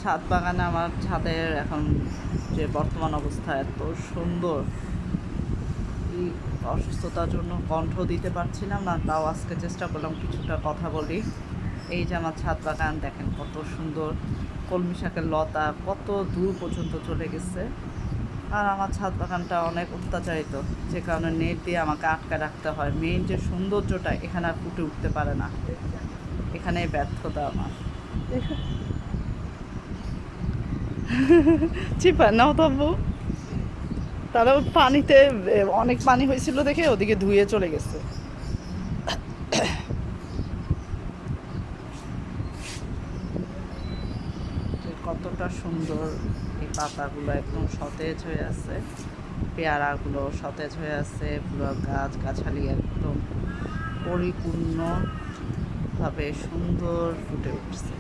ছাদ বাগানে আমার ছাদের এখন যে বর্তমান অবস্থা এত সুন্দর, এই অসুস্থতার জন্য কণ্ঠ দিতে পারছিলাম না, তাও আজকে চেষ্টা করলাম কিছুটা কথা বলি। এই যে আমার ছাদ বাগান দেখেন কত সুন্দর, কলমি শাকের লতা কত দূর পর্যন্ত চলে গেছে। আর আমার ছাদ বাগানটা অনেক অত্যাচারিত, যে কারণে নেট দিয়ে আমাকে আটকে রাখতে হয়। মেইন যে সৌন্দর্যটা এখানে আর ফুটে উঠতে পারে না, এখানেই ব্যর্থতা আমার। চিপা নাও তবু, তারা পানিতে অনেক পানি হয়েছিল দেখে ওদিকে ধুয়ে চলে গেছে। কতটা সুন্দর, এই পাতাগুলো একদম সতেজ হয়ে আছে, পেয়ারাগুলো সতেজ হয়ে আছে, পুরো গাছ গাছালি একদম পরিপূর্ণভাবে সুন্দর ফুটে উঠছে।